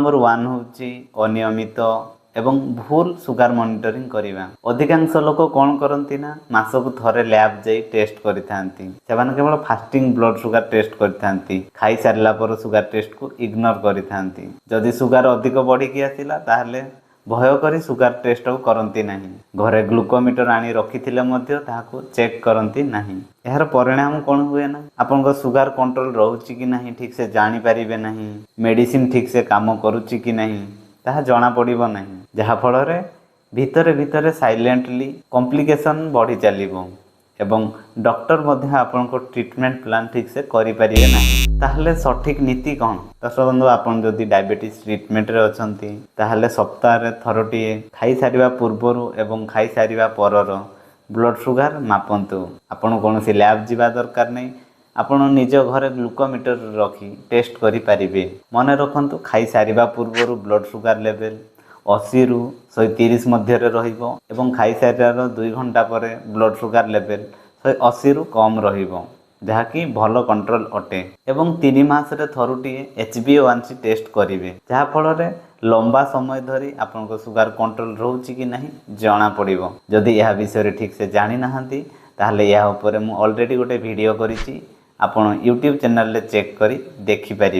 Number 1 होची अनियमित एवं भूल सुगार मॉनिटरिंग करिवा। अधिकांश लोक कौन करती ना मासक थरे लैब जाई टेस्ट करि थांती। सेमान केवल फास्टिंग ब्लड सुगार टेस्ट करि थांती। खाई सारला पर सुगार टेस्ट को इग्नोर करि थांती। जदि सुगार अधिक बढ़ी कि आसिला ताहले भय करी सुगार टेस्ट को करती नहीं। घरे ग्लुकोमीटर आनी रखिथिले मध्य ताहाको चेक करती नहीं। यार परिणाम कौन हुए ना आपन सुगार कंट्रोल रहउची कि नहीं ठीक से जानी पारिबे नहीं। मेडिसिन ठीक से काम करूची कि नहीं ताहा जना पड़िबो नहीं। जहा फल रे भितरे भितरे साइलेंटली कॉम्प्लिकेशन बढ़ी चलिबो एवं डॉक्टर मध्य आपन को ट्रीटमेंट प्लान ठीक से करि पारिबे नहीं। ताहले सठिक नीति कौन? दर्शक बंधु आपन जदि डायबिटीज ट्रीटमेंट रे अछंती ताहले सप्ताह रे थरटिए खाई सारिबा पूर्वरु एवं खाई सारिबा परर ब्लड सुगार मापंतु। आपन कोनोसी लैब जिबा दरकार नहीं। आपण निज घरे ग्लुकोमीटर रखी टेस्ट करि पारिबे। मने रखंतु खाई सारिबा पूर्वरु ब्लड सुगार लेवल 80 रु 130 मध्य रे रहिबो एवं खाई सारिबार 2 घंटा परे ब्लड सुगार लेवल 180 रु कम रहिबो जहा कि भलो कंट्रोल अटे। एवं 3 मास रे थरुटिए HbA1c टेस्ट करिवे जहा फल रे लंबा समय धरी आपन को सुगार कंट्रोल रहउची कि नहीं जाना पड़िबो। जदि यह विषय ठीक से जानि नाहंती ताहले या ऊपर मु ऑलरेडी गोटे वीडियो करिछि। आपण YouTube चैनल रे चेक करी देखि पारि।